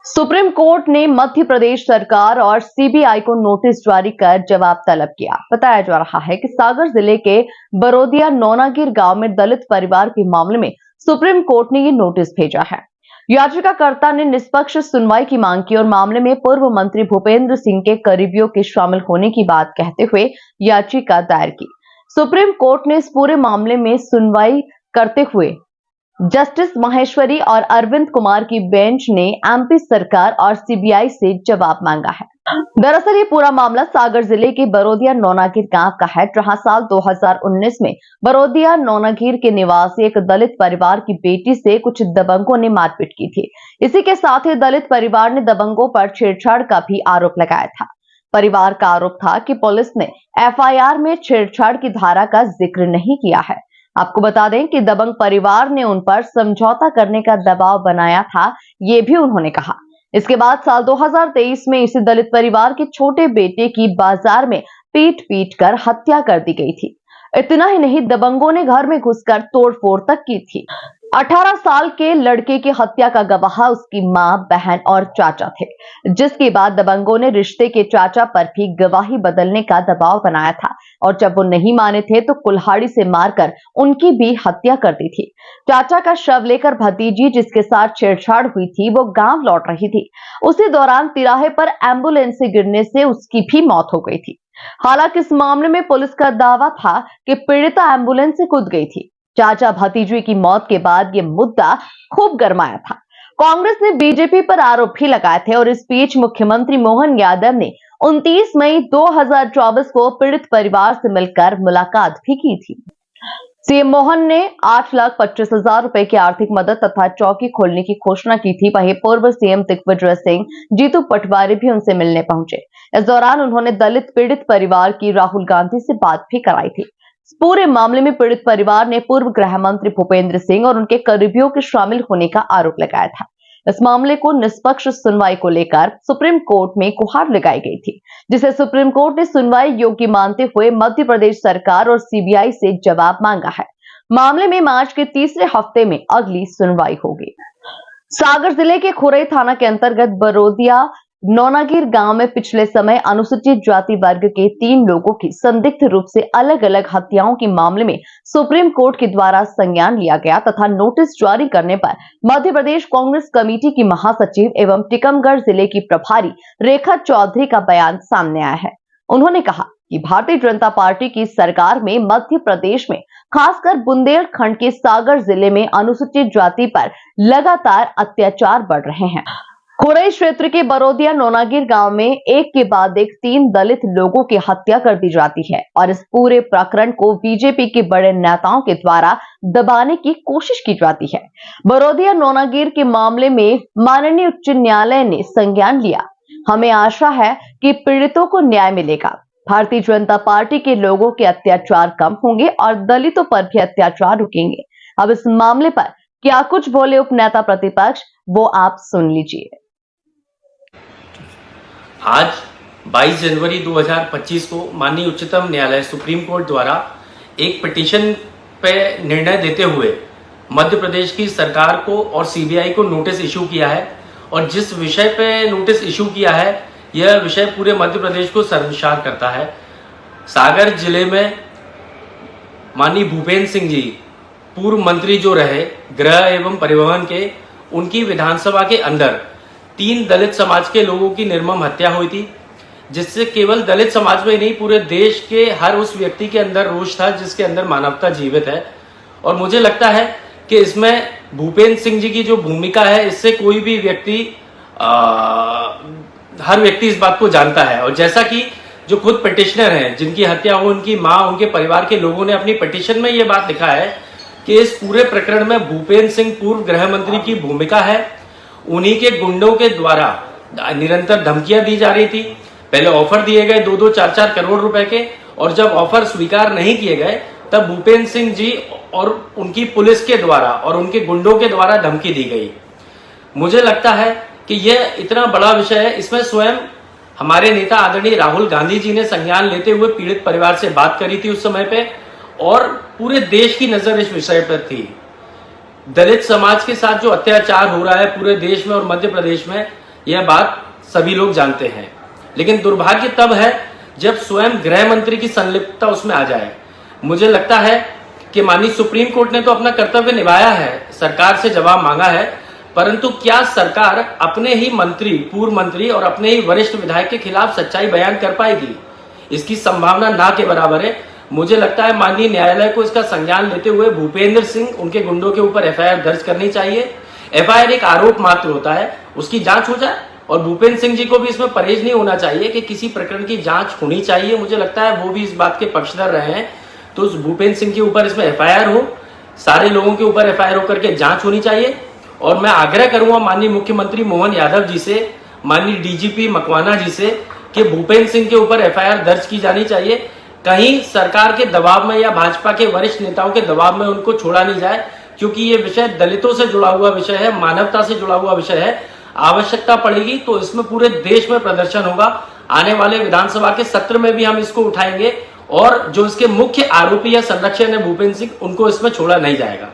Supreme court ने मध्य प्रदेश सरकार और सीबीआई को नोटिस जारी कर जवाब तलब किया। बताया जा रहा है कि सागर जिले के बरोदिया नौनागिर गांव में दलित परिवार के मामले में सुप्रीम कोर्ट ने ये नोटिस भेजा है। याचिकाकर्ता ने निष्पक्ष सुनवाई की मांग की और मामले में पूर्व मंत्री भूपेंद्र सिंह के करीबियों के शामिल होने की बात कहते हुए याचिका दायर की। सुप्रीम कोर्ट ने इस पूरे मामले में सुनवाई करते हुए जस्टिस माहेश्वरी और अरविंद कुमार की बेंच ने एमपी सरकार और सीबीआई से जवाब मांगा है। दरअसल ये पूरा मामला सागर जिले के बरोदिया नौनागिर गांव का है, जहां साल 2019 में बरोदिया नौनागिर के निवासी एक दलित परिवार की बेटी से कुछ दबंगों ने मारपीट की थी। इसी के साथ ही दलित परिवार ने दबंगों पर छेड़छाड़ का भी आरोप लगाया था। परिवार का आरोप था कि पुलिस ने एफआईआर में छेड़छाड़ की धारा का जिक्र नहीं किया है। आपको बता दें कि दबंग परिवार ने उन पर समझौता करने का दबाव बनाया था, ये भी उन्होंने कहा। इसके बाद साल 2023 में इसी दलित परिवार के छोटे बेटे की बाजार में पीट कर हत्या कर दी गई थी। इतना ही नहीं, दबंगों ने घर में घुसकर तोड़फोड़ तक की थी। 18 साल के लड़के की हत्या का गवाह उसकी मां, बहन और चाचा थे, जिसके बाद दबंगों ने रिश्ते के चाचा पर भी गवाही बदलने का दबाव बनाया था और जब वो नहीं माने थे तो कुल्हाड़ी से मारकर उनकी भी हत्या कर दी थी। चाचा का शव लेकर भतीजी जिसके साथ छेड़छाड़ हुई थी वो गांव लौट रही थी। उसी दौरान तिराहे पर एम्बुलेंस से गिरने से उसकी भी मौत हो गई थी। हालांकि इस मामले में पुलिस का दावा था कि पीड़िता एम्बुलेंस से कूद गई थी। चाचा भतीजे की मौत के बाद ये मुद्दा खूब गरमाया था। कांग्रेस ने बीजेपी पर आरोप भी लगाए थे और इस बीच मुख्यमंत्री मोहन यादव ने 29 मई 2024 को पीड़ित परिवार से मिलकर मुलाकात भी की थी। सीएम मोहन ने 8,25,000 रुपए की आर्थिक मदद तथा चौकी खोलने की घोषणा की थी। वहीं पूर्व सीएम दिग्विजय सिंह, जीतू पटवारी भी उनसे मिलने पहुंचे। इस दौरान उन्होंने दलित पीड़ित परिवार की राहुल गांधी से बात भी कराई थी। इस पूरे मामले में पीड़ित परिवार ने पूर्व गृह मंत्री भूपेंद्र सिंह और उनके करीबियों के शामिल होने का आरोप लगाया था। इस मामले को निष्पक्ष सुनवाई को लेकर सुप्रीम कोर्ट में गुहार लगाई गई थी, जिसे सुप्रीम कोर्ट ने सुनवाई योग्य मानते हुए मध्य प्रदेश सरकार और सीबीआई से जवाब मांगा है। मामले में मार्च के तीसरे हफ्ते में अगली सुनवाई होगी। सागर जिले के खुरई थाना के अंतर्गत बरोदिया नौनागिर गांव में पिछले समय अनुसूचित जाति वर्ग के 3 लोगों की संदिग्ध रूप से अलग अलग हत्याओं के मामले में सुप्रीम कोर्ट के द्वारा संज्ञान लिया गया तथा नोटिस जारी करने पर मध्य प्रदेश कांग्रेस कमेटी की महासचिव एवं टीकमगढ़ जिले की प्रभारी रेखा चौधरी का बयान सामने आया है। उन्होंने कहा कि भारतीय जनता पार्टी की सरकार में मध्य प्रदेश में खासकर बुंदेलखंड के सागर जिले में अनुसूचित जाति पर लगातार अत्याचार बढ़ रहे हैं। खुरई क्षेत्र के बरोदिया नौनागिर गांव में एक के बाद एक 3 दलित लोगों की हत्या कर दी जाती है और इस पूरे प्रकरण को बीजेपी के बड़े नेताओं के द्वारा दबाने की कोशिश की जाती है। बरोदिया नौनागिर के मामले में माननीय उच्च न्यायालय ने संज्ञान लिया। हमें आशा है कि पीड़ितों को न्याय मिलेगा। भारतीय जनता पार्टी के लोगों के अत्याचार कम होंगे और दलितों पर भी अत्याचार रुकेंगे। अब इस मामले पर क्या कुछ बोले उपनेता प्रतिपक्ष, वो आप सुन लीजिए। आज 22 जनवरी 2025 को माननीय उच्चतम न्यायालय सुप्रीम कोर्ट द्वारा एक पिटीशन पे निर्णय देते हुए मध्य प्रदेश की सरकार को और सीबीआई को नोटिस इशू किया है और जिस विषय पे नोटिस इशू किया है यह विषय पूरे मध्य प्रदेश को शर्मसार करता है। सागर जिले में माननीय भूपेंद्र सिंह जी पूर्व मंत्री जो रहे गृह एवं परिवहन के, उनकी विधानसभा के अंदर 3 दलित समाज के लोगों की निर्मम हत्या हुई थी, जिससे केवल दलित समाज में नहीं पूरे देश के हर उस व्यक्ति के अंदर रोष था जिसके अंदर मानवता जीवित है। और मुझे लगता है कि इसमें भूपेंद्र सिंह जी की जो भूमिका है इससे कोई भी व्यक्ति हर व्यक्ति इस बात को जानता है। और जैसा कि जो खुद पिटिशनर हैं जिनकी हत्या हो, उनकी माँ, उनके परिवार के लोगों ने अपनी पिटिशन में ये बात लिखा है कि इस पूरे प्रकरण में भूपेंद्र सिंह पूर्व गृह मंत्री की भूमिका है। उन्हीं के गुंडों के द्वारा निरंतर धमकियां दी जा रही थी। पहले ऑफर दिए गए 2-2, 4-4 करोड़ रुपए के, और जब ऑफर स्वीकार नहीं किए गए तब भूपेंद्र सिंह जी और उनकी पुलिस के द्वारा और उनके गुंडों के द्वारा धमकी दी गई। मुझे लगता है कि यह इतना बड़ा विषय है, इसमें स्वयं हमारे नेता आदरणीय राहुल गांधी जी ने संज्ञान लेते हुए पीड़ित परिवार से बात करी थी उस समय पे, और पूरे देश की नजर इस विषय पर थी। दलित समाज के साथ जो अत्याचार हो रहा है पूरे देश में और मध्य प्रदेश में, यह बात सभी लोग जानते हैं। लेकिन दुर्भाग्य तब है जब स्वयं गृह मंत्री की संलिप्तता उसमें आ जाए। मुझे लगता है कि माननीय सुप्रीम कोर्ट ने तो अपना कर्तव्य निभाया है, सरकार से जवाब मांगा है, परंतु क्या सरकार अपने ही मंत्री, पूर्व मंत्री और अपने ही वरिष्ठ विधायक के खिलाफ सच्चाई बयान कर पाएगी? इसकी संभावना ना के बराबर है। मुझे लगता है माननीय न्यायालय को इसका संज्ञान लेते हुए भूपेंद्र सिंह, उनके गुंडों के ऊपर एफआईआर दर्ज करनी चाहिए। एफआईआर एक आरोप मात्र होता है, उसकी जांच हो जाए और भूपेंद्र सिंह जी को भी इसमें परहेज नहीं होना चाहिए कि किसी प्रकरण की जांच होनी चाहिए। मुझे लगता है वो भी इस बात के पक्षधर रहे हैं, तो उस भूपेंद्र सिंह के ऊपर इसमें एफआईआर हो, सारे लोगों के ऊपर एफआईआर होकर के जांच होनी चाहिए। और मैं आग्रह करूंगा माननीय मुख्यमंत्री मोहन यादव जी से, माननीय डीजीपी मकवाना जी से कि भूपेंद्र सिंह के ऊपर एफआईआर दर्ज की जानी चाहिए। कहीं सरकार के दबाव में या भाजपा के वरिष्ठ नेताओं के दबाव में उनको छोड़ा नहीं जाए, क्योंकि ये विषय दलितों से जुड़ा हुआ विषय है, मानवता से जुड़ा हुआ विषय है। आवश्यकता पड़ेगी तो इसमें पूरे देश में प्रदर्शन होगा। आने वाले विधानसभा के सत्र में भी हम इसको उठाएंगे और जो इसके मुख्य आरोपी या संरक्षक है भूपेंद्र सिंह, उनको इसमें छोड़ा नहीं जाएगा।